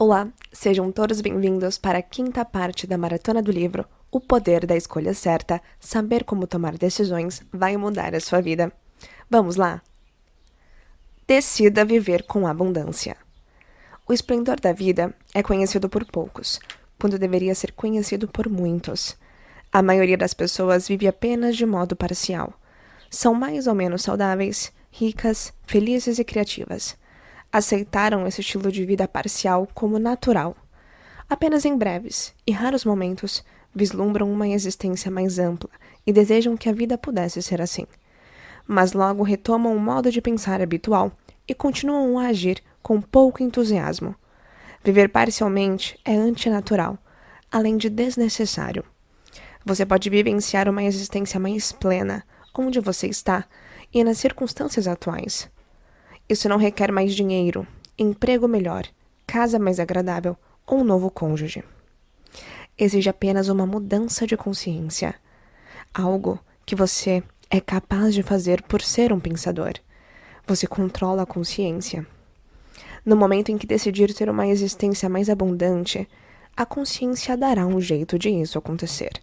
Olá, sejam todos bem-vindos para a quinta parte da Maratona do Livro O Poder da Escolha Certa, Saber Como Tomar Decisões Vai Mudar a Sua Vida. Vamos lá? Decida viver com abundância. O esplendor da vida é conhecido por poucos, quando deveria ser conhecido por muitos. A maioria das pessoas vive apenas de modo parcial. São mais ou menos saudáveis, ricas, felizes e criativas. Aceitaram esse estilo de vida parcial como natural. Apenas em breves e raros momentos vislumbram uma existência mais ampla e desejam que a vida pudesse ser assim. Mas logo retomam o modo de pensar habitual e continuam a agir com pouco entusiasmo. Viver parcialmente é antinatural, além de desnecessário. Você pode vivenciar uma existência mais plena, onde você está e nas circunstâncias atuais. Isso não requer mais dinheiro, emprego melhor, casa mais agradável ou um novo cônjuge. Exige apenas uma mudança de consciência. Algo que você é capaz de fazer por ser um pensador. Você controla a consciência. No momento em que decidir ter uma existência mais abundante, a consciência dará um jeito de isso acontecer.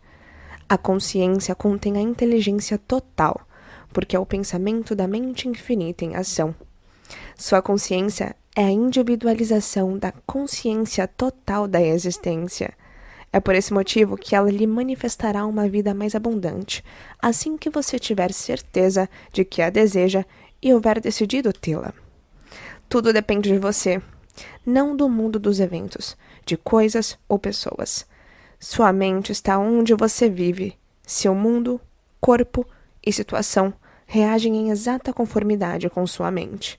A consciência contém a inteligência total, porque é o pensamento da mente infinita em ação. Sua consciência é a individualização da consciência total da existência. É por esse motivo que ela lhe manifestará uma vida mais abundante, assim que você tiver certeza de que a deseja e houver decidido tê-la. Tudo depende de você, não do mundo dos eventos, de coisas ou pessoas. Sua mente está onde você vive. Seu mundo, corpo e situação reagem em exata conformidade com sua mente.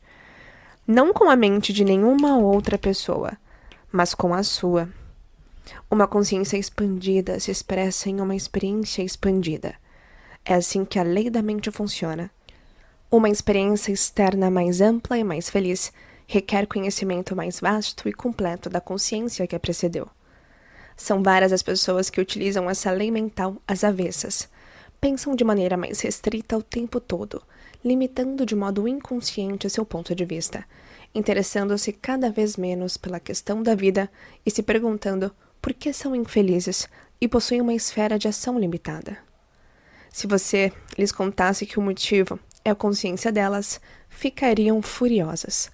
Não com a mente de nenhuma outra pessoa, mas com a sua. Uma consciência expandida se expressa em uma experiência expandida. É assim que a lei da mente funciona. Uma experiência externa mais ampla e mais feliz requer conhecimento mais vasto e completo da consciência que a precedeu. São várias as pessoas que utilizam essa lei mental às avessas. Pensam de maneira mais restrita o tempo todo, limitando de modo inconsciente seu ponto de vista, interessando-se cada vez menos pela questão da vida e se perguntando por que são infelizes e possuem uma esfera de ação limitada. Se você lhes contasse que o motivo é a consciência delas, ficariam furiosas.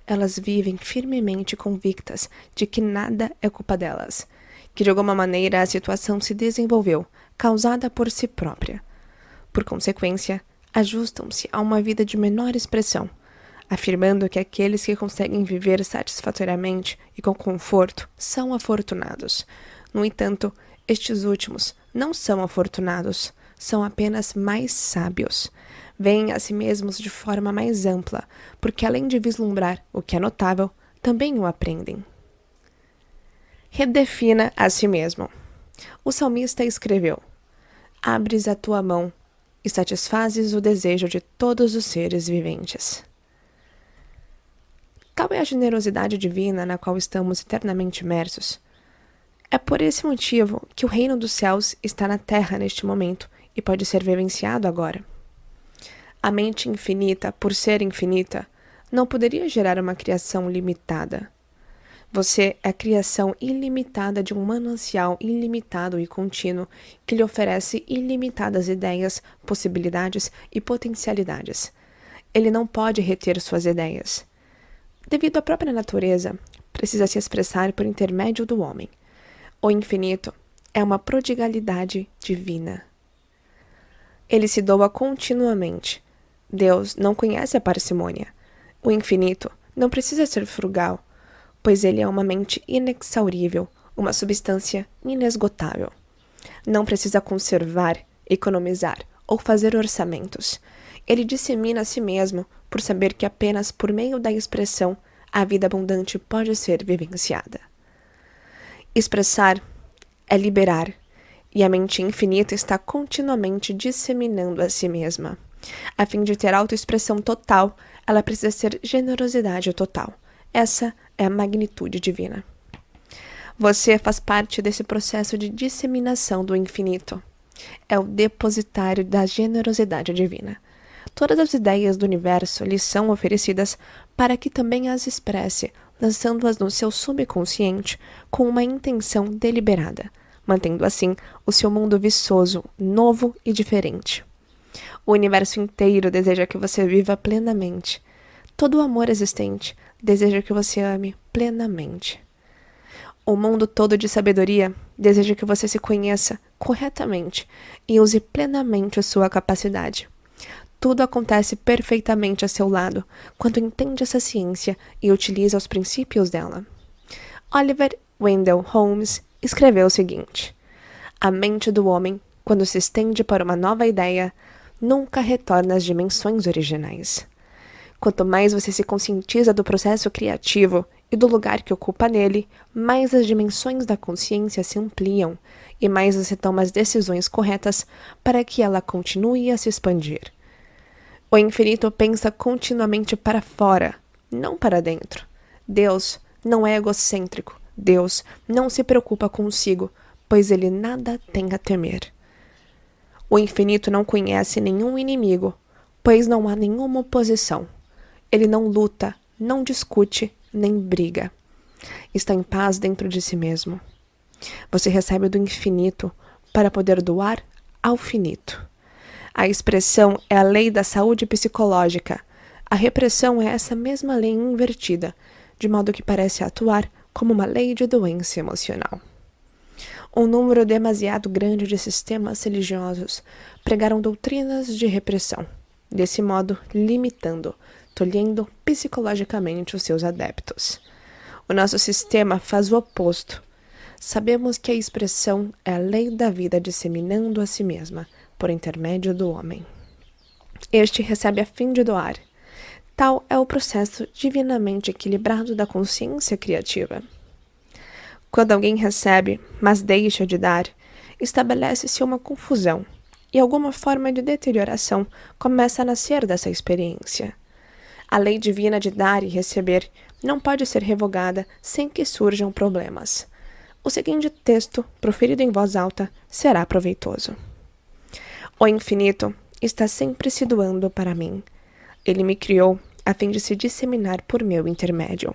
Elas vivem firmemente convictas de que nada é culpa delas, que de alguma maneira a situação se desenvolveu, causada por si própria. Por consequência, ajustam-se a uma vida de menor expressão, afirmando que aqueles que conseguem viver satisfatoriamente e com conforto são afortunados. No entanto, estes últimos não são afortunados, são apenas mais sábios. Veem a si mesmos de forma mais ampla, porque além de vislumbrar o que é notável, também o aprendem. Redefina a si mesmo. O salmista escreveu: abres a tua mão e satisfazes o desejo de todos os seres viventes. Tal é a generosidade divina na qual estamos eternamente imersos. É por esse motivo que o reino dos céus está na terra neste momento e pode ser vivenciado agora. A mente infinita, por ser infinita, não poderia gerar uma criação limitada. Você é a criação ilimitada de um manancial ilimitado e contínuo que lhe oferece ilimitadas ideias, possibilidades e potencialidades. Ele não pode reter suas ideias. Devido à própria natureza, precisa se expressar por intermédio do homem. O infinito é uma prodigalidade divina. Ele se doa continuamente. Deus não conhece a parcimônia. O infinito não precisa ser frugal, pois ele é uma mente inexaurível, uma substância inesgotável. Não precisa conservar, economizar ou fazer orçamentos. Ele dissemina a si mesmo por saber que apenas por meio da expressão a vida abundante pode ser vivenciada. Expressar é liberar, e a mente infinita está continuamente disseminando a si mesma. A fim de ter autoexpressão total, ela precisa ser generosidade total. Essa é a magnitude divina. Você faz parte desse processo de disseminação do infinito. É o depositário da generosidade divina. Todas as ideias do universo lhe são oferecidas para que também as expresse, lançando-as no seu subconsciente com uma intenção deliberada, mantendo assim o seu mundo viçoso, novo e diferente. O universo inteiro deseja que você viva plenamente. Todo o amor existente deseja que você ame plenamente. O mundo todo de sabedoria deseja que você se conheça corretamente e use plenamente a sua capacidade. Tudo acontece perfeitamente a seu lado quando entende essa ciência e utiliza os princípios dela. Oliver Wendell Holmes escreveu o seguinte: a mente do homem, quando se estende para uma nova ideia, nunca retorna às dimensões originais. Quanto mais você se conscientiza do processo criativo e do lugar que ocupa nele, mais as dimensões da consciência se ampliam e mais você toma as decisões corretas para que ela continue a se expandir. O infinito pensa continuamente para fora, não para dentro. Deus não é egocêntrico. Deus não se preocupa consigo, pois ele nada tem a temer. O infinito não conhece nenhum inimigo, pois não há nenhuma oposição. Ele não luta, não discute, nem briga. Está em paz dentro de si mesmo. Você recebe do infinito para poder doar ao finito. A expressão é a lei da saúde psicológica. A repressão é essa mesma lei invertida, de modo que parece atuar como uma lei de doença emocional. Um número demasiado grande de sistemas religiosos pregaram doutrinas de repressão, desse modo limitando, tolhendo psicologicamente os seus adeptos. O nosso sistema faz o oposto. Sabemos que a expressão é a lei da vida disseminando a si mesma, por intermédio do homem. Este recebe a fim de doar. Tal é o processo divinamente equilibrado da consciência criativa. Quando alguém recebe, mas deixa de dar, estabelece-se uma confusão, e alguma forma de deterioração começa a nascer dessa experiência. A lei divina de dar e receber não pode ser revogada sem que surjam problemas. O seguinte texto, proferido em voz alta, será proveitoso. O infinito está sempre se doando para mim. Ele me criou a fim de se disseminar por meu intermédio.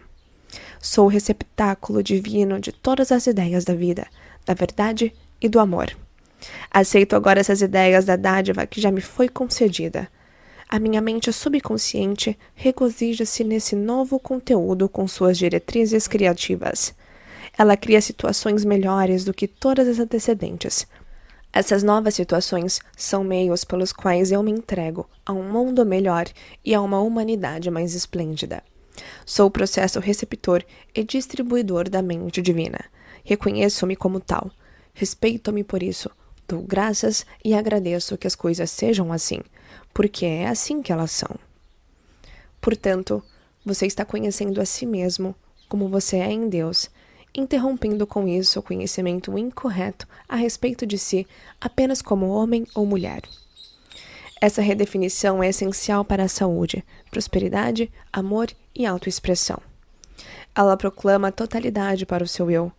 Sou o receptáculo divino de todas as ideias da vida, da verdade e do amor. Aceito agora essas ideias da dádiva que já me foi concedida. A minha mente subconsciente regozija-se nesse novo conteúdo com suas diretrizes criativas. Ela cria situações melhores do que todas as antecedentes. Essas novas situações são meios pelos quais eu me entrego a um mundo melhor e a uma humanidade mais esplêndida. Sou o processo receptor e distribuidor da mente divina. Reconheço-me como tal. Respeito-me por isso. Dou graças e agradeço que as coisas sejam assim, porque é assim que elas são. Portanto, você está conhecendo a si mesmo como você é em Deus, interrompendo com isso o conhecimento incorreto a respeito de si apenas como homem ou mulher. Essa redefinição é essencial para a saúde, prosperidade, amor e autoexpressão. Ela proclama a totalidade para o seu eu,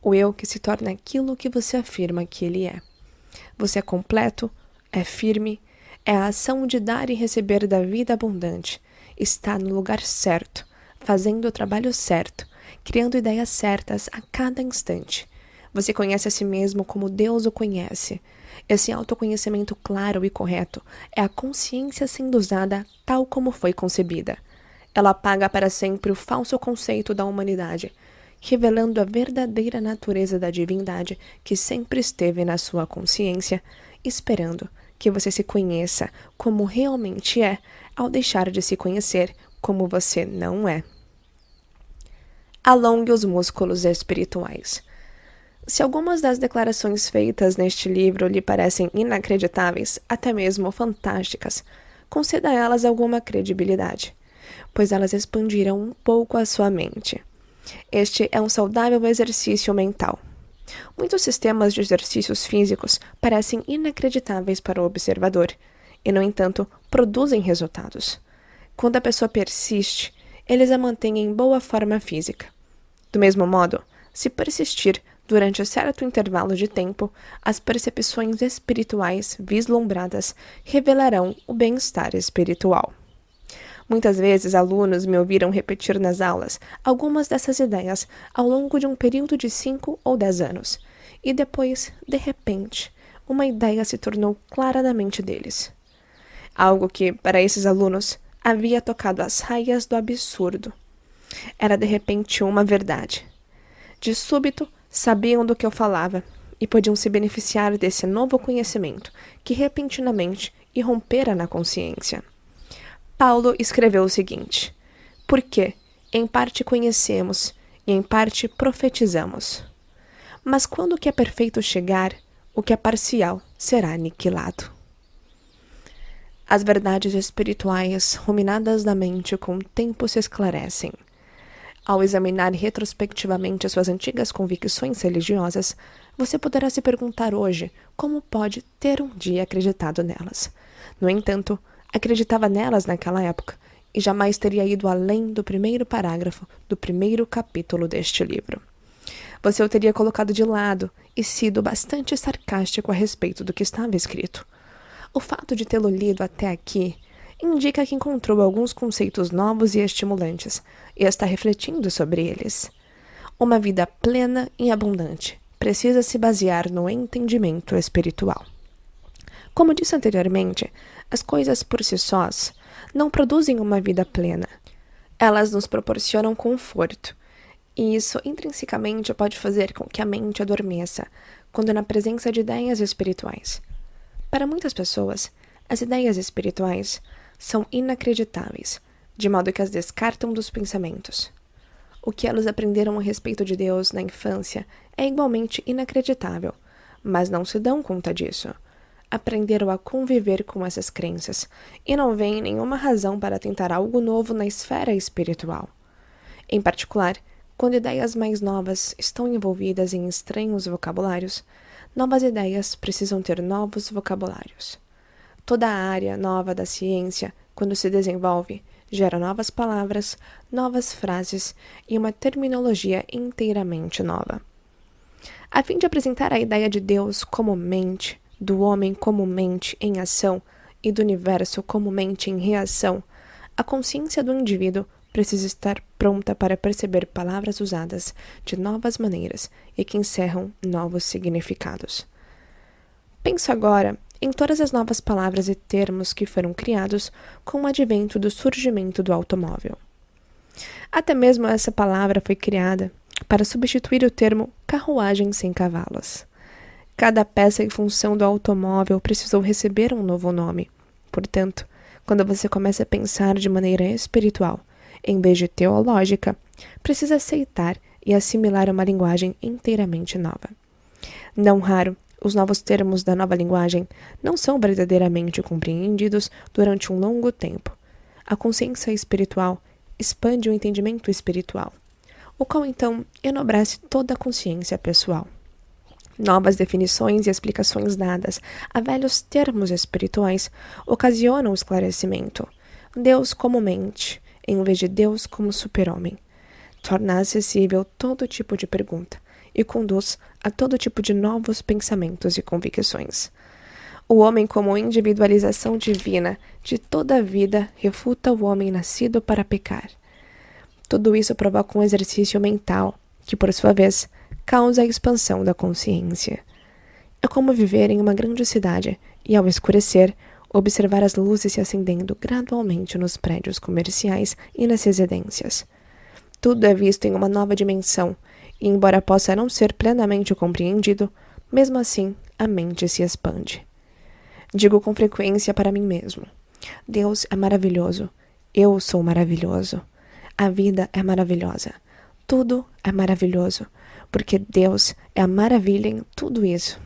o eu que se torna aquilo que você afirma que ele é. Você é completo, é firme, é a ação de dar e receber da vida abundante, está no lugar certo, fazendo o trabalho certo, criando ideias certas a cada instante. Você conhece a si mesmo como Deus o conhece. Esse autoconhecimento claro e correto é a consciência sendo usada tal como foi concebida. Ela apaga para sempre o falso conceito da humanidade, revelando a verdadeira natureza da divindade que sempre esteve na sua consciência, esperando que você se conheça como realmente é, ao deixar de se conhecer como você não é. Alongue os músculos espirituais. Se algumas das declarações feitas neste livro lhe parecem inacreditáveis, até mesmo fantásticas, conceda a elas alguma credibilidade, pois elas expandirão um pouco a sua mente. Este é um saudável exercício mental. Muitos sistemas de exercícios físicos parecem inacreditáveis para o observador e, no entanto, produzem resultados. Quando a pessoa persiste, eles a mantêm em boa forma física. Do mesmo modo, se persistir durante certo intervalo de tempo, as percepções espirituais vislumbradas revelarão o bem-estar espiritual. Muitas vezes, alunos me ouviram repetir nas aulas algumas dessas ideias ao longo de um período de 5 ou 10 anos, e depois, de repente, uma ideia se tornou clara na mente deles. Algo que, para esses alunos, havia tocado as raias do absurdo. Era de repente uma verdade. De súbito, sabiam do que eu falava e podiam se beneficiar desse novo conhecimento que repentinamente irrompera na consciência. Paulo escreveu o seguinte: porque, em parte conhecemos e em parte profetizamos. Mas quando o que é perfeito chegar, o que é parcial será aniquilado. As verdades espirituais ruminadas na mente com o tempo se esclarecem. Ao examinar retrospectivamente suas antigas convicções religiosas, você poderá se perguntar hoje como pode ter um dia acreditado nelas. No entanto, acreditava nelas naquela época e jamais teria ido além do primeiro parágrafo do primeiro capítulo deste livro. Você o teria colocado de lado e sido bastante sarcástico a respeito do que estava escrito. O fato de tê-lo lido até aqui indica que encontrou alguns conceitos novos e estimulantes e está refletindo sobre eles. Uma vida plena e abundante precisa se basear no entendimento espiritual. Como disse anteriormente, as coisas por si sós não produzem uma vida plena. Elas nos proporcionam conforto, e isso intrinsecamente pode fazer com que a mente adormeça quando na presença de ideias espirituais. Para muitas pessoas, as ideias espirituais são inacreditáveis, de modo que as descartam dos pensamentos. O que elas aprenderam a respeito de Deus na infância é igualmente inacreditável, mas não se dão conta disso. Aprenderam a conviver com essas crenças e não veem nenhuma razão para tentar algo novo na esfera espiritual. Em particular, quando ideias mais novas estão envolvidas em estranhos vocabulários, novas ideias precisam ter novos vocabulários. Toda a área nova da ciência, quando se desenvolve, gera novas palavras, novas frases e uma terminologia inteiramente nova. A fim de apresentar a ideia de Deus como mente, do homem como mente em ação e do universo como mente em reação, a consciência do indivíduo precisa estar pronta para perceber palavras usadas de novas maneiras e que encerram novos significados. Penso agora em todas as novas palavras e termos que foram criados com o advento do surgimento do automóvel. Até mesmo essa palavra foi criada para substituir o termo carruagem sem cavalos. Cada peça e função do automóvel precisou receber um novo nome. Portanto, quando você começa a pensar de maneira espiritual, em vez de teológica, precisa aceitar e assimilar uma linguagem inteiramente nova. Não raro, os novos termos da nova linguagem não são verdadeiramente compreendidos durante um longo tempo. A consciência espiritual expande o entendimento espiritual, o qual então enobrece toda a consciência pessoal. Novas definições e explicações dadas a velhos termos espirituais ocasionam o esclarecimento. Deus como mente, em vez de Deus como super-homem, torna acessível todo tipo de pergunta e conduz a todo tipo de novos pensamentos e convicções. O homem como individualização divina de toda a vida refuta o homem nascido para pecar. Tudo isso provoca um exercício mental que, por sua vez, causa a expansão da consciência. É como viver em uma grande cidade e, ao escurecer, observar as luzes se acendendo gradualmente nos prédios comerciais e nas residências. Tudo é visto em uma nova dimensão, e embora possa não ser plenamente compreendido, mesmo assim a mente se expande. Digo com frequência para mim mesmo: Deus é maravilhoso, eu sou maravilhoso, a vida é maravilhosa, tudo é maravilhoso, porque Deus é a maravilha em tudo isso.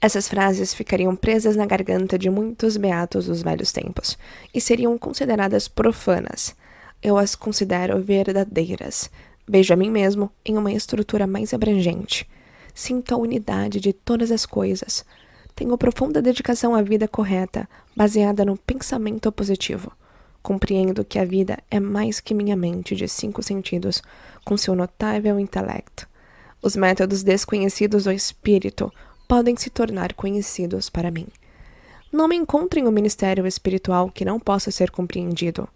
Essas frases ficariam presas na garganta de muitos beatos dos velhos tempos e seriam consideradas profanas. Eu as considero verdadeiras. Vejo a mim mesmo em uma estrutura mais abrangente. Sinto a unidade de todas as coisas. Tenho profunda dedicação à vida correta, baseada no pensamento positivo. Compreendo que a vida é mais que minha mente de 5 sentidos, com seu notável intelecto. Os métodos desconhecidos do espírito podem se tornar conhecidos para mim. Não me encontro em um ministério espiritual que não possa ser compreendido.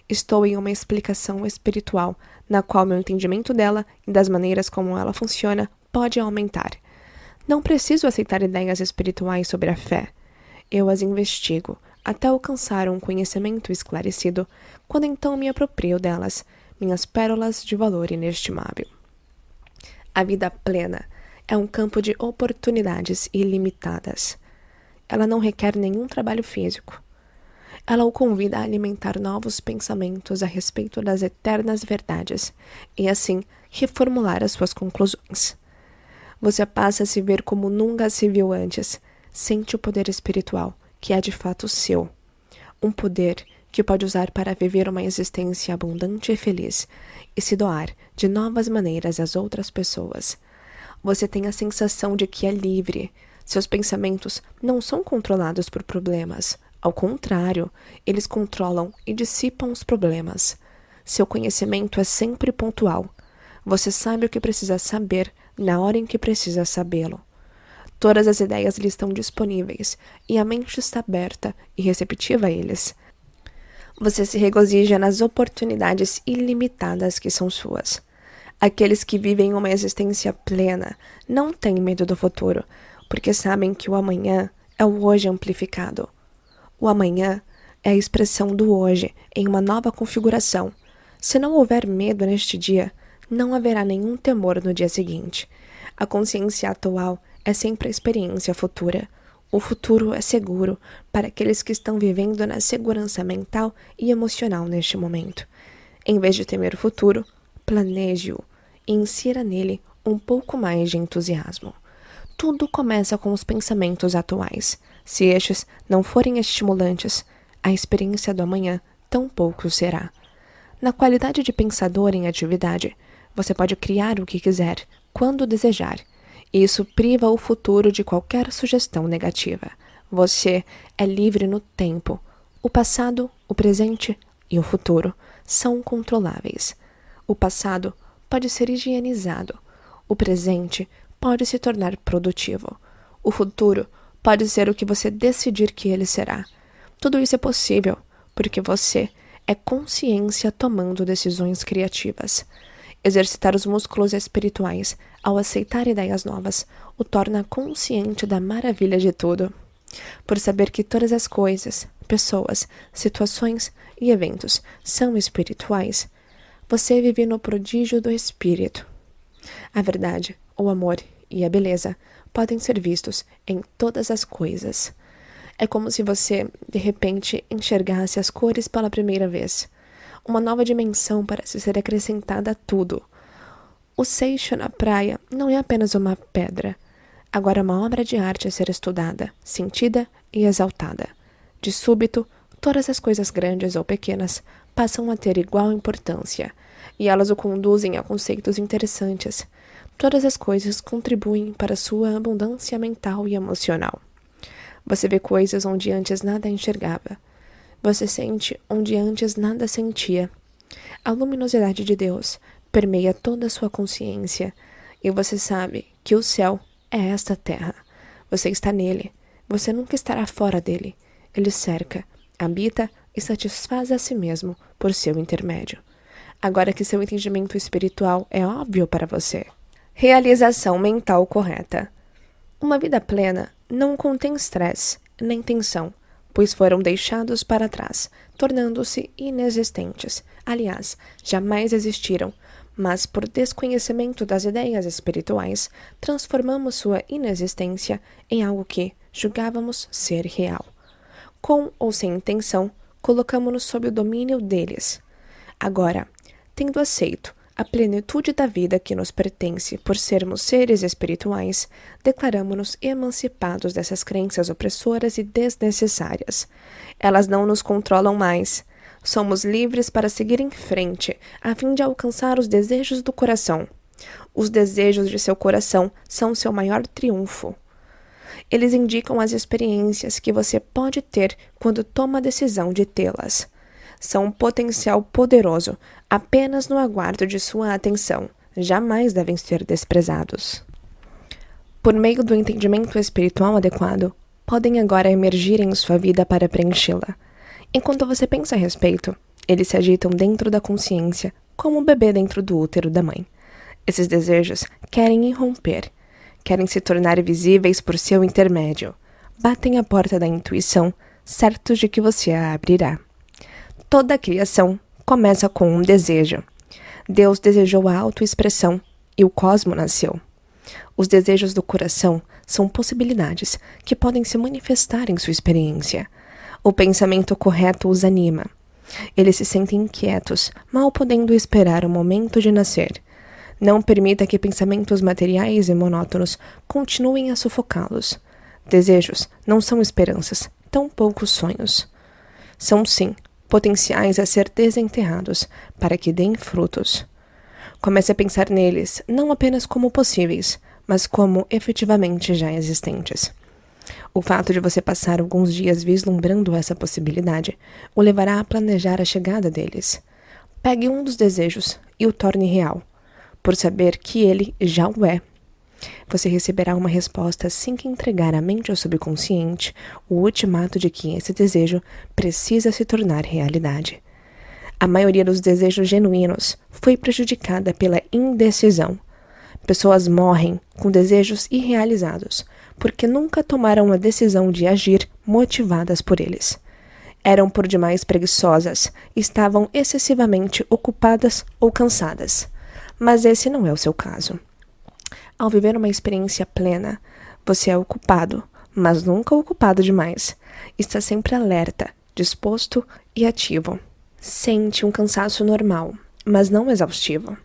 Estou em uma explicação espiritual, na qual meu entendimento dela e das maneiras como ela funciona pode aumentar. Não preciso aceitar ideias espirituais sobre a fé. Eu as investigo até alcançar um conhecimento esclarecido, quando então me aproprio delas, minhas pérolas de valor inestimável. A vida plena é um campo de oportunidades ilimitadas. Ela não requer nenhum trabalho físico. Ela o convida a alimentar novos pensamentos a respeito das eternas verdades e, assim, reformular as suas conclusões. Você passa a se ver como nunca se viu antes. Sente o poder espiritual, que é de fato seu. Um poder que pode usar para viver uma existência abundante e feliz e se doar de novas maneiras às outras pessoas. Você tem a sensação de que é livre. Seus pensamentos não são controlados por problemas. Ao contrário, eles controlam e dissipam os problemas. Seu conhecimento é sempre pontual. Você sabe o que precisa saber na hora em que precisa sabê-lo. Todas as ideias lhe estão disponíveis e a mente está aberta e receptiva a eles. Você se regozija nas oportunidades ilimitadas que são suas. Aqueles que vivem uma existência plena não têm medo do futuro, porque sabem que o amanhã é o hoje amplificado. O amanhã é a expressão do hoje em uma nova configuração. Se não houver medo neste dia, não haverá nenhum temor no dia seguinte. A consciência atual é sempre a experiência futura. O futuro é seguro para aqueles que estão vivendo na segurança mental e emocional neste momento. Em vez de temer o futuro, planeje-o e insira nele um pouco mais de entusiasmo. Tudo começa com os pensamentos atuais. Se estes não forem estimulantes, a experiência do amanhã tampouco será. Na qualidade de pensador em atividade, você pode criar o que quiser, quando desejar. Isso priva o futuro de qualquer sugestão negativa. Você é livre no tempo. O passado, o presente e o futuro são controláveis. O passado pode ser higienizado. O presente pode se tornar produtivo. O futuro pode ser o que você decidir que ele será. Tudo isso é possível porque você é consciência tomando decisões criativas. Exercitar os músculos espirituais ao aceitar ideias novas o torna consciente da maravilha de tudo. Por saber que todas as coisas, pessoas, situações e eventos são espirituais, você vive no prodígio do espírito. A verdade, o amor e a beleza podem ser vistos em todas as coisas. É como se você, de repente, enxergasse as cores pela primeira vez. Uma nova dimensão parece ser acrescentada a tudo. O seixo na praia não é apenas uma pedra. Agora é uma obra de arte a ser estudada, sentida e exaltada. De súbito, todas as coisas grandes ou pequenas passam a ter igual importância, e elas o conduzem a conceitos interessantes. Todas as coisas contribuem para sua abundância mental e emocional. Você vê coisas onde antes nada enxergava. Você sente onde antes nada sentia. A luminosidade de Deus permeia toda a sua consciência, e você sabe que o céu é esta terra. Você está nele. Você nunca estará fora dele. Ele cerca, habita e satisfaz a si mesmo por seu intermédio. Agora que seu entendimento espiritual é óbvio para você. Realização mental correta. Uma vida plena não contém estresse nem tensão, pois foram deixados para trás, tornando-se inexistentes. Aliás, jamais existiram, mas por desconhecimento das ideias espirituais, transformamos sua inexistência em algo que julgávamos ser real. Com ou sem intenção, colocamo-nos sob o domínio deles. Agora, tendo aceito a plenitude da vida que nos pertence por sermos seres espirituais, declaramo-nos emancipados dessas crenças opressoras e desnecessárias. Elas não nos controlam mais. Somos livres para seguir em frente, a fim de alcançar os desejos do coração. Os desejos de seu coração são seu maior triunfo. Eles indicam as experiências que você pode ter quando toma a decisão de tê-las. São um potencial poderoso, apenas no aguardo de sua atenção. Jamais devem ser desprezados. Por meio do entendimento espiritual adequado, podem agora emergir em sua vida para preenchê-la. Enquanto você pensa a respeito, Eles se agitam dentro da consciência, como um bebê dentro do útero da mãe. Esses desejos querem irromper, querem se tornar visíveis por seu intermédio. Batem a porta da intuição, certos de que você a abrirá. Toda a criação começa com um desejo. Deus desejou a autoexpressão e o cosmo nasceu. Os desejos do coração são possibilidades que podem se manifestar em sua experiência. O pensamento correto os anima. Eles se sentem inquietos, mal podendo esperar o momento de nascer. Não permita que pensamentos materiais e monótonos continuem a sufocá-los. Desejos não são esperanças, tampouco sonhos. São, sim, potenciais a ser desenterrados, para que deem frutos. Comece a pensar neles, não apenas como possíveis, mas como efetivamente já existentes. O fato de você passar alguns dias vislumbrando essa possibilidade o levará a planejar a chegada deles. Pegue um dos desejos e o torne real, por saber que ele já o é. Você receberá uma resposta assim que entregar à mente ao subconsciente o ultimato de que esse desejo precisa se tornar realidade. A maioria dos desejos genuínos foi prejudicada pela indecisão. Pessoas morrem com desejos irrealizados, porque nunca tomaram a decisão de agir motivadas por eles. Eram por demais preguiçosas, estavam excessivamente ocupadas ou cansadas. Mas esse não é o seu caso. Ao viver uma experiência plena, você é ocupado, mas nunca ocupado demais. Está sempre alerta, disposto e ativo. Sente um cansaço normal, mas não exaustivo.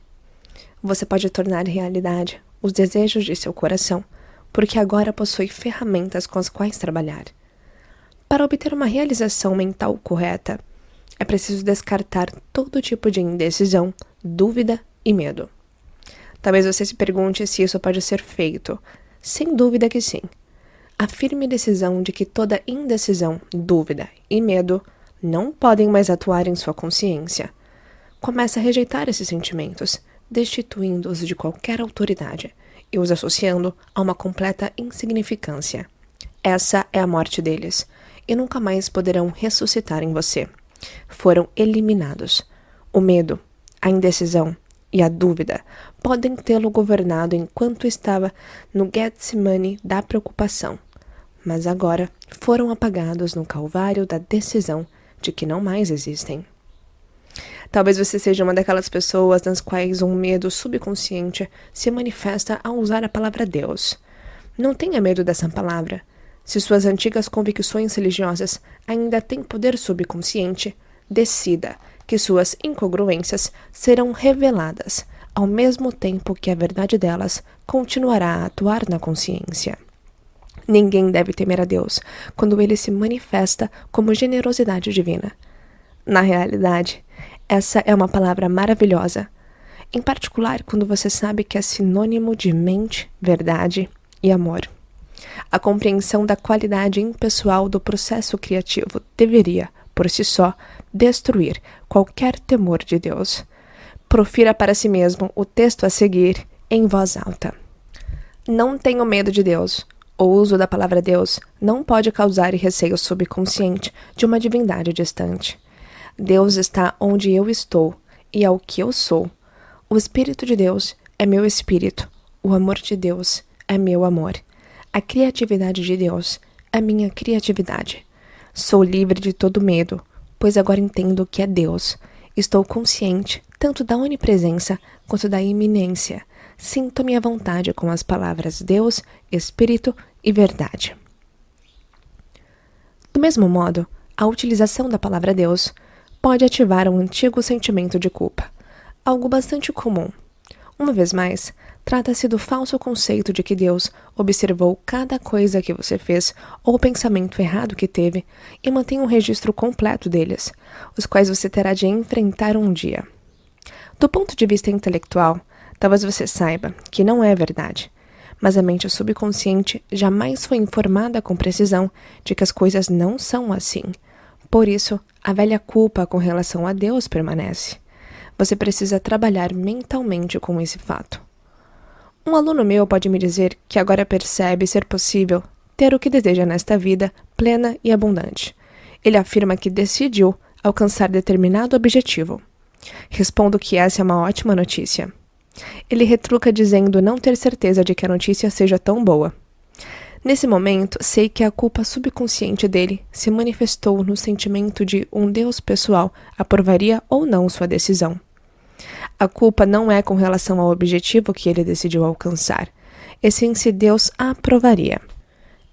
Você pode tornar realidade os desejos de seu coração, porque agora possui ferramentas com as quais trabalhar. Para obter uma realização mental correta, é preciso descartar todo tipo de indecisão, dúvida e medo. Talvez você se pergunte se isso pode ser feito. Sem dúvida que sim. A firme decisão de que toda indecisão, dúvida e medo não podem mais atuar em sua consciência. Comece a rejeitar esses sentimentos, destituindo-os de qualquer autoridade e os associando a uma completa insignificância. Essa é a morte deles, e nunca mais poderão ressuscitar em você. Foram eliminados. O medo, a indecisão e a dúvida podem tê-lo governado enquanto estava no Getsemane da preocupação, mas agora foram apagados no calvário da decisão de que não mais existem. Talvez você seja uma daquelas pessoas nas quais um medo subconsciente se manifesta ao usar a palavra Deus. Não tenha medo dessa palavra. Se suas antigas convicções religiosas ainda têm poder subconsciente, decida que suas incongruências serão reveladas, ao mesmo tempo que a verdade delas continuará a atuar na consciência. Ninguém deve temer a Deus quando ele se manifesta como generosidade divina. Na realidade, essa é uma palavra maravilhosa, em particular quando você sabe que é sinônimo de mente, verdade e amor. A compreensão da qualidade impessoal do processo criativo deveria, por si só, destruir qualquer temor de Deus. Profira para si mesmo o texto a seguir em voz alta. Não tenho medo de Deus. O uso da palavra Deus não pode causar receio subconsciente de uma divindade distante. Deus está onde eu estou e é o que eu sou. O Espírito de Deus é meu espírito. O amor de Deus é meu amor. A criatividade de Deus é minha criatividade. Sou livre de todo medo, pois agora entendo que é Deus. Estou consciente tanto da onipresença quanto da iminência. Sinto-me à vontade com as palavras Deus, Espírito e Verdade. Do mesmo modo, a utilização da palavra Deus pode ativar um antigo sentimento de culpa, algo bastante comum. Uma vez mais, trata-se do falso conceito de que Deus observou cada coisa que você fez ou o pensamento errado que teve e mantém um registro completo deles, os quais você terá de enfrentar um dia. Do ponto de vista intelectual, talvez você saiba que não é verdade, mas a mente subconsciente jamais foi informada com precisão de que as coisas não são assim. Por isso, a velha culpa com relação a Deus permanece. Você precisa trabalhar mentalmente com esse fato. Um aluno meu pode me dizer que agora percebe ser possível ter o que deseja nesta vida plena e abundante. Ele afirma que decidiu, alcançar determinado objetivo. Respondo que essa é uma ótima notícia. Ele retruca dizendo não ter certeza de que a notícia seja tão boa. Nesse momento, sei que a culpa subconsciente dele se manifestou no sentimento de um Deus pessoal aprovaria ou não sua decisão. A culpa não é com relação ao objetivo que ele decidiu alcançar, e sim se Deus a aprovaria.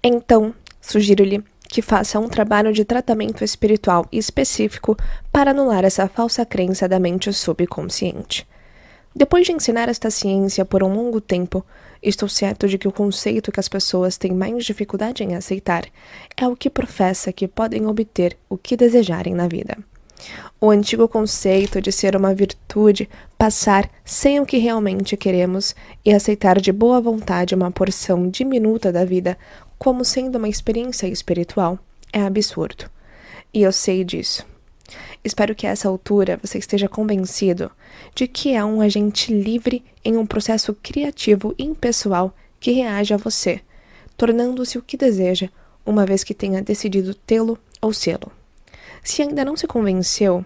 Então, sugiro-lhe que faça um trabalho de tratamento espiritual específico para anular essa falsa crença da mente subconsciente. Depois de ensinar esta ciência por um longo tempo, estou certo de que o conceito que as pessoas têm mais dificuldade em aceitar é o que professa que podem obter o que desejarem na vida. O antigo conceito de ser uma virtude passar sem o que realmente queremos e aceitar de boa vontade uma porção diminuta da vida como sendo uma experiência espiritual é absurdo. E eu sei disso. Espero que a essa altura você esteja convencido de que é um agente livre em um processo criativo e impessoal que reage a você, tornando-se o que deseja, uma vez que tenha decidido tê-lo ou sê-lo. Se ainda não se convenceu,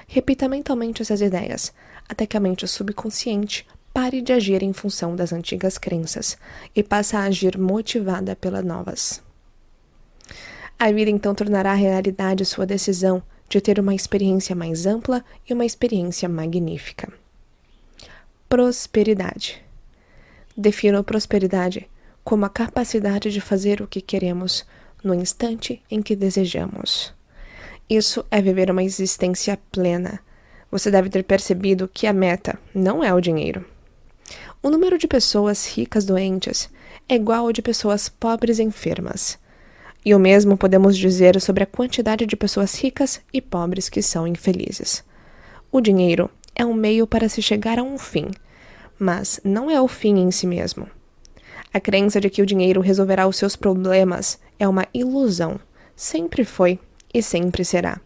repita mentalmente essas ideias, até que a mente subconsciente pare de agir em função das antigas crenças e passe a agir motivada pelas novas. A vida então tornará realidade sua decisão de ter uma experiência mais ampla e uma experiência magnífica. Prosperidade. Defino prosperidade como a capacidade de fazer o que queremos no instante em que desejamos. Isso é viver uma existência plena. Você deve ter percebido que a meta não é o dinheiro. O número de pessoas ricas doentes é igual ao de pessoas pobres enfermas. E o mesmo podemos dizer sobre a quantidade de pessoas ricas e pobres que são infelizes. O dinheiro é um meio para se chegar a um fim, mas não é o fim em si mesmo. A crença de que o dinheiro resolverá os seus problemas é uma ilusão. Sempre foi e sempre será.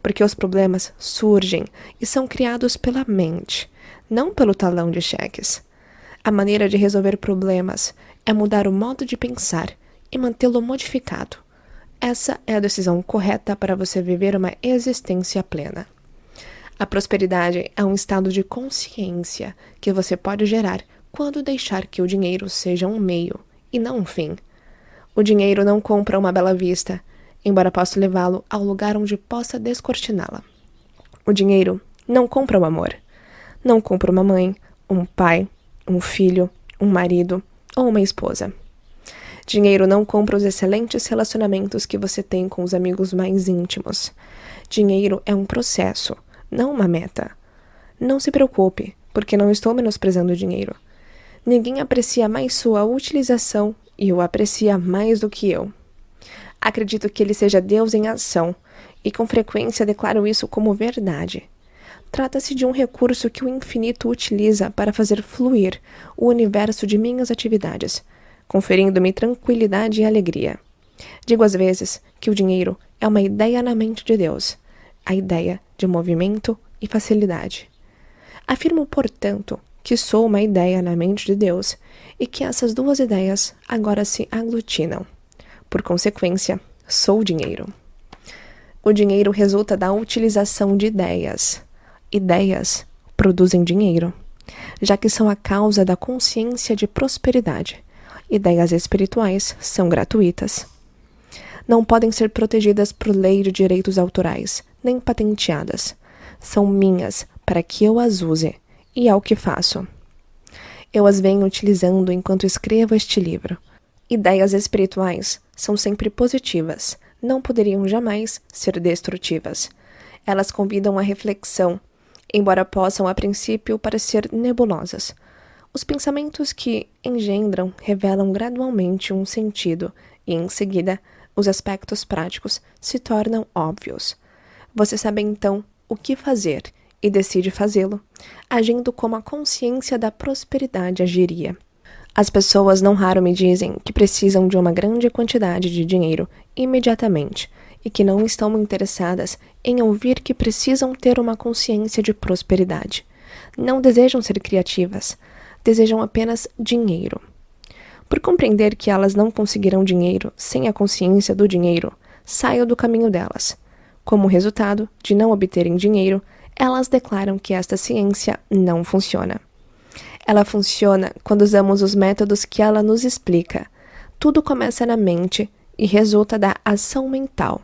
Porque os problemas surgem e são criados pela mente, não pelo talão de cheques. A maneira de resolver problemas é mudar o modo de pensar e mantê-lo modificado. Essa é a decisão correta para você viver uma existência plena. A prosperidade é um estado de consciência que você pode gerar quando deixar que o dinheiro seja um meio e não um fim. O dinheiro não compra uma bela vista, embora possa levá-lo ao lugar onde possa descortiná-la. O dinheiro não compra o amor. Não compra uma mãe, um pai, um filho, um marido ou uma esposa. Dinheiro não compra os excelentes relacionamentos que você tem com os amigos mais íntimos. Dinheiro é um processo, não uma meta. Não se preocupe, porque não estou menosprezando o dinheiro. Ninguém aprecia mais sua utilização e o aprecia mais do que eu. Acredito que ele seja Deus em ação e com frequência declaro isso como verdade. Trata-se de um recurso que o infinito utiliza para fazer fluir o universo de minhas atividades, conferindo-me tranquilidade e alegria. Digo às vezes que o dinheiro é uma ideia na mente de Deus, a ideia de movimento e facilidade. Afirmo, portanto, que sou uma ideia na mente de Deus e que essas duas ideias agora se aglutinam. Por consequência, sou dinheiro. O dinheiro resulta da utilização de ideias. Ideias produzem dinheiro, já que são a causa da consciência de prosperidade. Ideias espirituais são gratuitas. Não podem ser protegidas por lei de direitos autorais, nem patenteadas. São minhas para que eu as use, e é o que faço. Eu as venho utilizando enquanto escrevo este livro. Ideias espirituais são sempre positivas, não poderiam jamais ser destrutivas. Elas convidam à reflexão, embora possam a princípio parecer nebulosas. Os pensamentos que engendram revelam gradualmente um sentido e, em seguida, os aspectos práticos se tornam óbvios. Você sabe então o que fazer e decide fazê-lo, agindo como a consciência da prosperidade agiria. As pessoas não raro me dizem que precisam de uma grande quantidade de dinheiro imediatamente e que não estão interessadas em ouvir que precisam ter uma consciência de prosperidade. Não desejam ser criativas, desejam apenas dinheiro. Por compreender que elas não conseguirão dinheiro sem a consciência do dinheiro, saio do caminho delas. Como resultado de não obterem dinheiro, elas declaram que esta ciência não funciona. Ela funciona quando usamos os métodos que ela nos explica. Tudo começa na mente e resulta da ação mental.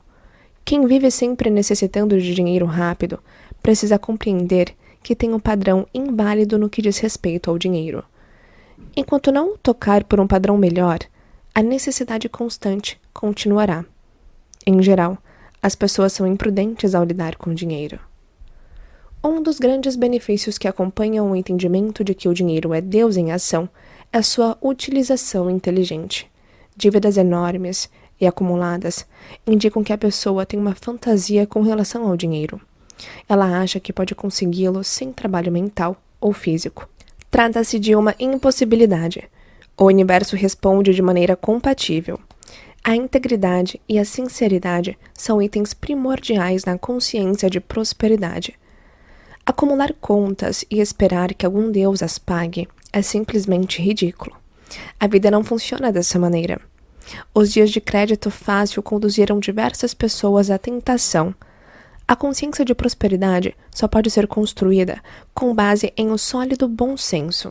Quem vive sempre necessitando de dinheiro rápido precisa compreender que tem um padrão inválido no que diz respeito ao dinheiro. Enquanto não tocar por um padrão melhor, a necessidade constante continuará. Em geral, as pessoas são imprudentes ao lidar com o dinheiro. Um dos grandes benefícios que acompanham o entendimento de que o dinheiro é Deus em ação é sua utilização inteligente. Dívidas enormes e acumuladas indicam que a pessoa tem uma fantasia com relação ao dinheiro. Ela acha que pode consegui-lo sem trabalho mental ou físico. Trata-se de uma impossibilidade. O universo responde de maneira compatível. A integridade e a sinceridade são itens primordiais na consciência de prosperidade. Acumular contas e esperar que algum Deus as pague é simplesmente ridículo. A vida não funciona dessa maneira. Os dias de crédito fácil conduziram diversas pessoas à tentação. A consciência de prosperidade só pode ser construída com base em um sólido bom senso.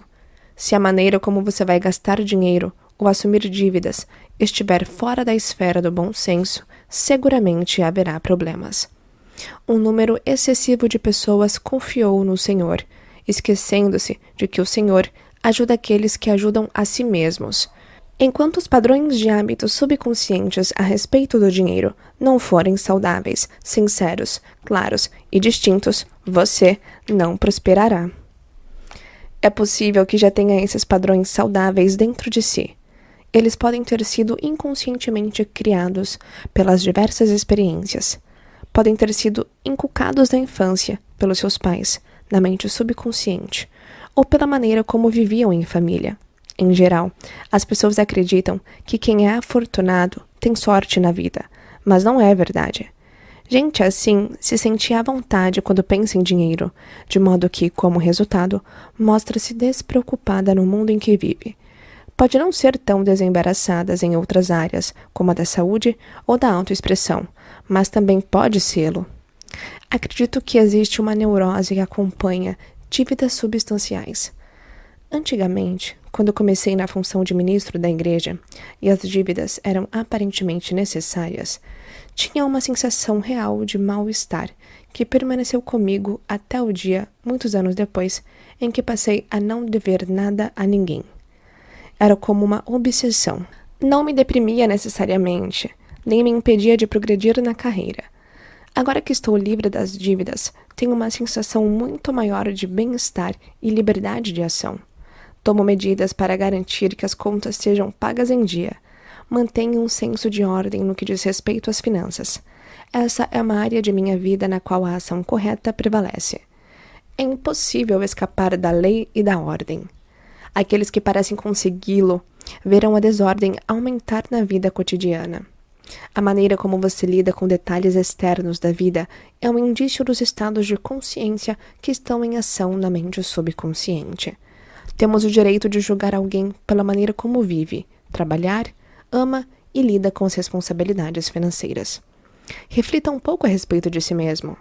Se a maneira como você vai gastar dinheiro ou assumir dívidas estiver fora da esfera do bom senso, seguramente haverá problemas. Um número excessivo de pessoas confiou no Senhor, esquecendo-se de que o Senhor ajuda aqueles que ajudam a si mesmos. Enquanto os padrões de hábitos subconscientes a respeito do dinheiro não forem saudáveis, sinceros, claros e distintos, você não prosperará. É possível que já tenha esses padrões saudáveis dentro de si. Eles podem ter sido inconscientemente criados pelas diversas experiências. Podem ter sido inculcados na infância pelos seus pais, na mente subconsciente, ou pela maneira como viviam em família. Em geral, as pessoas acreditam que quem é afortunado tem sorte na vida, mas não é verdade. Gente assim se sente à vontade quando pensa em dinheiro, de modo que, como resultado, mostra-se despreocupada no mundo em que vive. Pode não ser tão desembaraçada em outras áreas, como a da saúde ou da autoexpressão, mas também pode sê-lo. Acredito que existe uma neurose que acompanha dívidas substanciais. Antigamente, quando comecei na função de ministro da igreja e as dívidas eram aparentemente necessárias, tinha uma sensação real de mal-estar que permaneceu comigo até o dia, muitos anos depois, em que passei a não dever nada a ninguém. Era como uma obsessão. Não me deprimia necessariamente, nem me impedia de progredir na carreira. Agora que estou livre das dívidas, tenho uma sensação muito maior de bem-estar e liberdade de ação. Tomo medidas para garantir que as contas sejam pagas em dia. Mantenho um senso de ordem no que diz respeito às finanças. Essa é uma área de minha vida na qual a ação correta prevalece. É impossível escapar da lei e da ordem. Aqueles que parecem consegui-lo verão a desordem aumentar na vida cotidiana. A maneira como você lida com detalhes externos da vida é um indício dos estados de consciência que estão em ação na mente subconsciente. Temos o direito de julgar alguém pela maneira como vive, trabalhar, ama e lida com as responsabilidades financeiras. Reflita um pouco a respeito de si mesmo.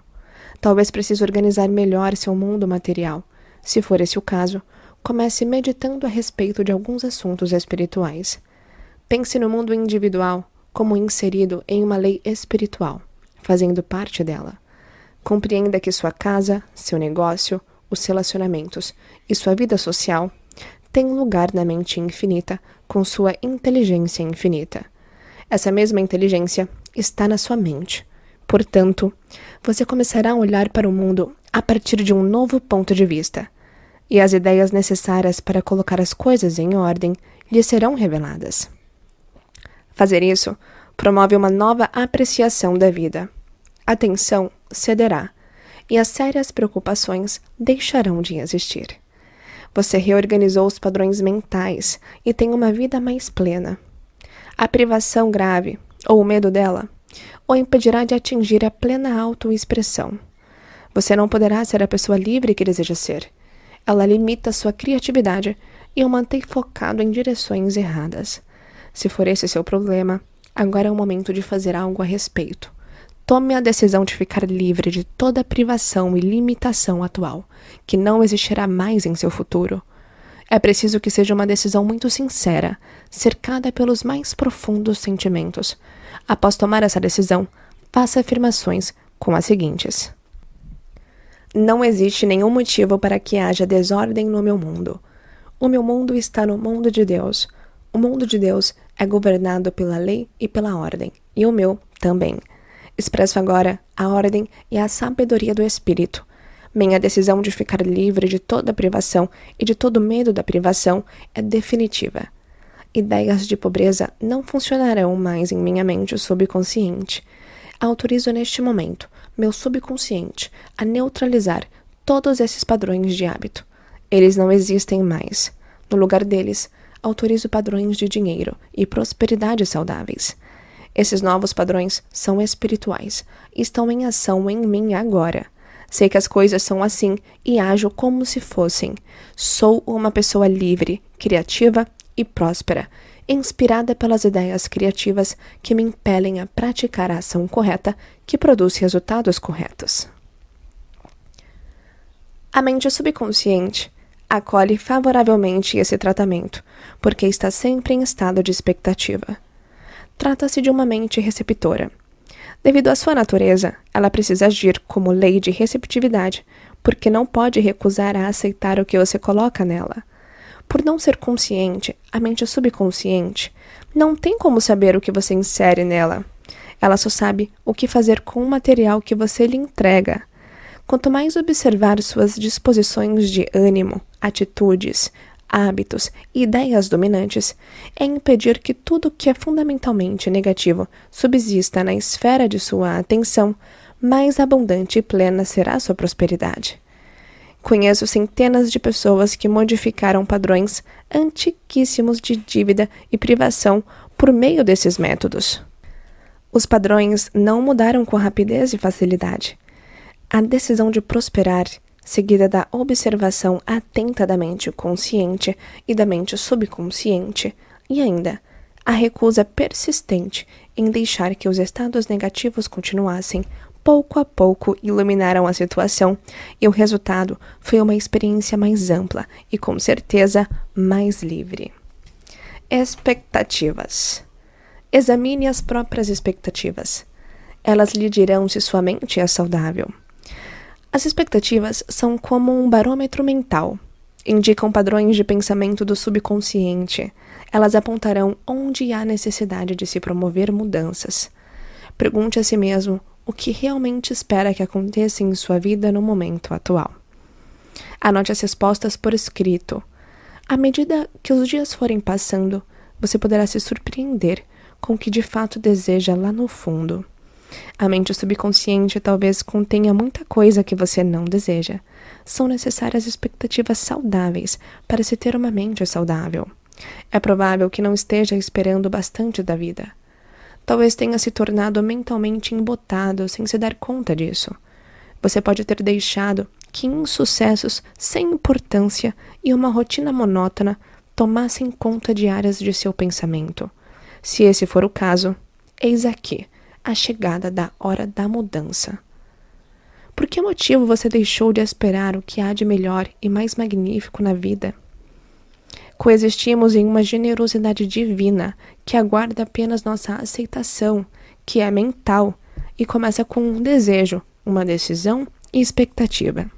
Talvez precise organizar melhor seu mundo material. Se for esse o caso, comece meditando a respeito de alguns assuntos espirituais. Pense no mundo individual como inserido em uma lei espiritual, fazendo parte dela. Compreenda que sua casa, seu negócio, os relacionamentos e sua vida social têm lugar na mente infinita com sua inteligência infinita. Essa mesma inteligência está na sua mente. Portanto, você começará a olhar para o mundo a partir de um novo ponto de vista, e as ideias necessárias para colocar as coisas em ordem lhe serão reveladas. Fazer isso promove uma nova apreciação da vida. A tensão cederá, e as sérias preocupações deixarão de existir. Você reorganizou os padrões mentais e tem uma vida mais plena. A privação grave, ou o medo dela, o impedirá de atingir a plena autoexpressão. Você não poderá ser a pessoa livre que deseja ser. Ela limita sua criatividade e o mantém focado em direções erradas. Se for esse seu problema, agora é o momento de fazer algo a respeito. Tome a decisão de ficar livre de toda privação e limitação atual, que não existirá mais em seu futuro. É preciso que seja uma decisão muito sincera, cercada pelos mais profundos sentimentos. Após tomar essa decisão, faça afirmações como as seguintes: não existe nenhum motivo para que haja desordem no meu mundo. O meu mundo está no mundo de Deus. O mundo de Deus é governado pela lei e pela ordem, e o meu também. Expresso agora a ordem e a sabedoria do Espírito. Minha decisão de ficar livre de toda privação e de todo medo da privação é definitiva. Ideias de pobreza não funcionarão mais em minha mente subconsciente. Autorizo neste momento meu subconsciente a neutralizar todos esses padrões de hábito. Eles não existem mais. No lugar deles, autorizo padrões de dinheiro e prosperidade saudáveis. Esses novos padrões são espirituais e estão em ação em mim agora. Sei que as coisas são assim e ajo como se fossem. Sou uma pessoa livre, criativa e próspera, inspirada pelas ideias criativas que me impelem a praticar a ação correta que produz resultados corretos. A mente subconsciente acolhe favoravelmente esse tratamento, porque está sempre em estado de expectativa. Trata-se de uma mente receptora. Devido à sua natureza, ela precisa agir como lei de receptividade, porque não pode recusar a aceitar o que você coloca nela. Por não ser consciente, a mente subconsciente não tem como saber o que você insere nela. Ela só sabe o que fazer com o material que você lhe entrega. Quanto mais observar suas disposições de ânimo, atitudes, hábitos e ideias dominantes, é impedir que tudo que é fundamentalmente negativo subsista na esfera de sua atenção, mais abundante e plena será sua prosperidade. Conheço centenas de pessoas que modificaram padrões antiquíssimos de dívida e privação por meio desses métodos. Os padrões não mudaram com rapidez e facilidade. A decisão de prosperar, seguida da observação atenta da mente consciente e da mente subconsciente, e ainda a recusa persistente em deixar que os estados negativos continuassem, pouco a pouco iluminaram a situação, e o resultado foi uma experiência mais ampla e, com certeza, mais livre. Expectativas. Examine as próprias expectativas. Elas lhe dirão se sua mente é saudável. As expectativas são como um barômetro mental. Indicam padrões de pensamento do subconsciente. Elas apontarão onde há necessidade de se promover mudanças. Pergunte a si mesmo o que realmente espera que aconteça em sua vida no momento atual. Anote as respostas por escrito. À medida que os dias forem passando, você poderá se surpreender com o que de fato deseja lá no fundo. A mente subconsciente talvez contenha muita coisa que você não deseja. São necessárias expectativas saudáveis para se ter uma mente saudável. É provável que não esteja esperando bastante da vida. Talvez tenha se tornado mentalmente embotado sem se dar conta disso. Você pode ter deixado que insucessos sem importância e uma rotina monótona tomassem conta de áreas de seu pensamento. Se esse for o caso, eis aqui a chegada da hora da mudança. Por que motivo você deixou de esperar o que há de melhor e mais magnífico na vida? Coexistimos em uma generosidade divina que aguarda apenas nossa aceitação, que é mental, e começa com um desejo, uma decisão e expectativa.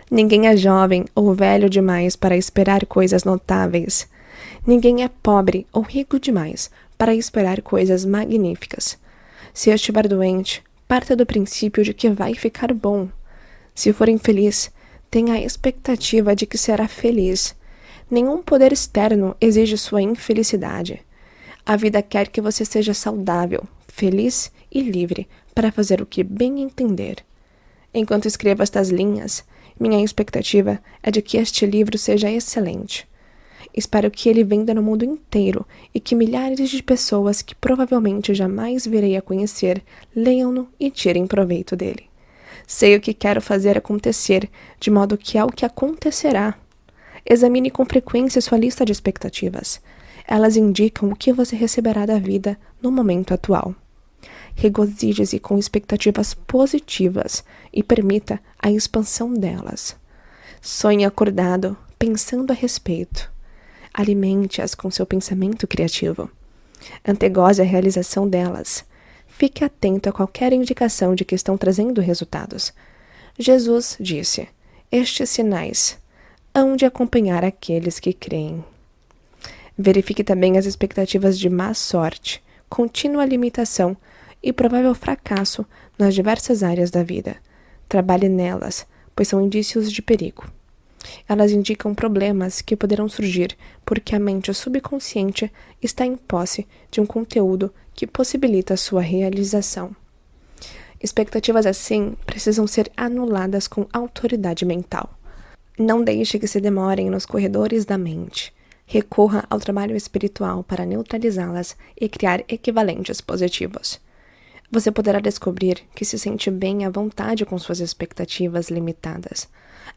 Ninguém é jovem ou velho demais para esperar coisas notáveis. Ninguém é pobre ou rico demais para esperar coisas magníficas. Se estiver doente, parta do princípio de que vai ficar bom. Se for infeliz, tenha a expectativa de que será feliz. Nenhum poder externo exige sua infelicidade. A vida quer que você seja saudável, feliz e livre para fazer o que bem entender. Enquanto escrevo estas linhas, minha expectativa é de que este livro seja excelente. Espero que ele venda no mundo inteiro e que milhares de pessoas que provavelmente jamais virei a conhecer leiam-no e tirem proveito dele. Sei o que quero fazer acontecer, de modo que é o que acontecerá. Examine com frequência sua lista de expectativas. Elas indicam o que você receberá da vida no momento atual. Regozije-se com expectativas positivas e permita a expansão delas. Sonhe acordado, pensando a respeito. Alimente-as com seu pensamento criativo. Antegoze a realização delas. Fique atento a qualquer indicação de que estão trazendo resultados. Jesus disse: estes sinais hão de acompanhar aqueles que creem. Verifique também as expectativas de má sorte, contínua limitação e provável fracasso nas diversas áreas da vida. Trabalhe nelas, pois são indícios de perigo. Elas indicam problemas que poderão surgir porque a mente subconsciente está em posse de um conteúdo que possibilita sua realização. Expectativas assim precisam ser anuladas com autoridade mental. Não deixe que se demorem nos corredores da mente. Recorra ao trabalho espiritual para neutralizá-las e criar equivalentes positivos. Você poderá descobrir que se sente bem à vontade com suas expectativas limitadas.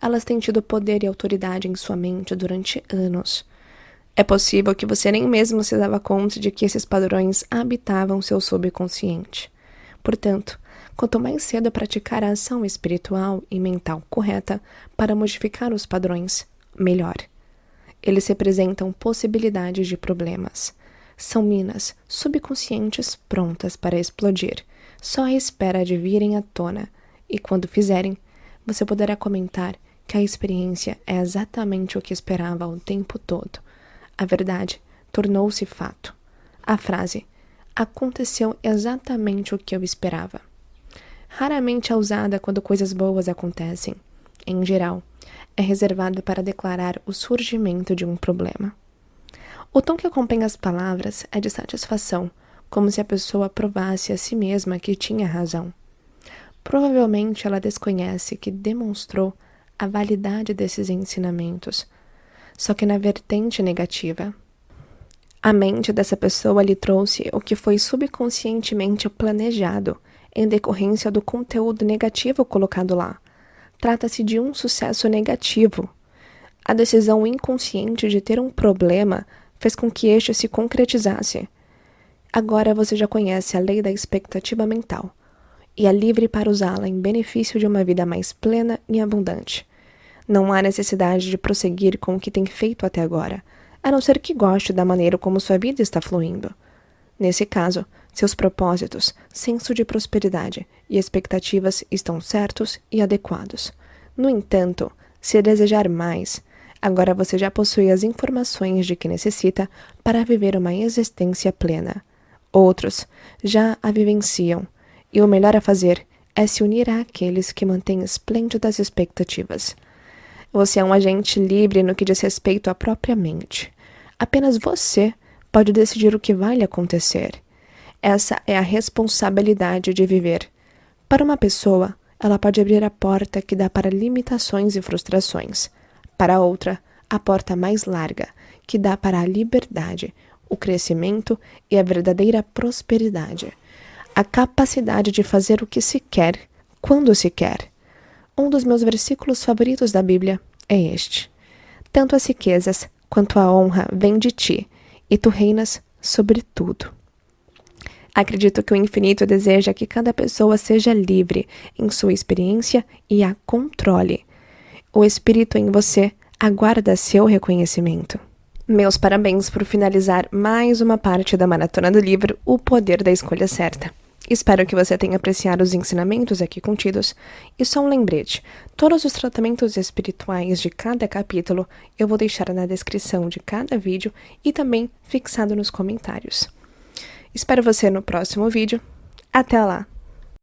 Elas têm tido poder e autoridade em sua mente durante anos. É possível que você nem mesmo se dava conta de que esses padrões habitavam seu subconsciente. Portanto, quanto mais cedo praticar a ação espiritual e mental correta para modificar os padrões, melhor. Eles representam possibilidades de problemas. São minas subconscientes prontas para explodir, só à espera de virem à tona, e quando fizerem, você poderá comentar que a experiência é exatamente o que esperava o tempo todo. A verdade tornou-se fato. A frase aconteceu exatamente o que eu esperava. Raramente é usada quando coisas boas acontecem. Em geral, é reservada para declarar o surgimento de um problema. O tom que acompanha as palavras é de satisfação, como se a pessoa provasse a si mesma que tinha razão. Provavelmente ela desconhece que demonstrou a validade desses ensinamentos, só que na vertente negativa. A mente dessa pessoa lhe trouxe o que foi subconscientemente planejado em decorrência do conteúdo negativo colocado lá. Trata-se de um sucesso negativo. A decisão inconsciente de ter um problema fez com que este se concretizasse. Agora você já conhece a lei da expectativa mental e é livre para usá-la em benefício de uma vida mais plena e abundante. Não há necessidade de prosseguir com o que tem feito até agora, a não ser que goste da maneira como sua vida está fluindo. Nesse caso, seus propósitos, senso de prosperidade e expectativas estão certos e adequados. No entanto, se desejar mais, agora você já possui as informações de que necessita para viver uma existência plena. Outros já a vivenciam, e o melhor a fazer é se unir àqueles que mantêm esplêndidas expectativas. Você é um agente livre no que diz respeito à própria mente. Apenas você pode decidir o que vai lhe acontecer. Essa é a responsabilidade de viver. Para uma pessoa, ela pode abrir a porta que dá para limitações e frustrações. Para outra, a porta mais larga, que dá para a liberdade, o crescimento e a verdadeira prosperidade. A capacidade de fazer o que se quer, quando se quer. Um dos meus versículos favoritos da Bíblia é este: tanto as riquezas quanto a honra vêm de ti, e tu reinas sobre tudo. Acredito que o infinito deseja que cada pessoa seja livre em sua experiência e a controle. O espírito em você aguarda seu reconhecimento. Meus parabéns por finalizar mais uma parte da maratona do livro O Poder da Escolha Certa. Espero que você tenha apreciado os ensinamentos aqui contidos. E só um lembrete, todos os tratamentos espirituais de cada capítulo eu vou deixar na descrição de cada vídeo e também fixado nos comentários. Espero você no próximo vídeo. Até lá!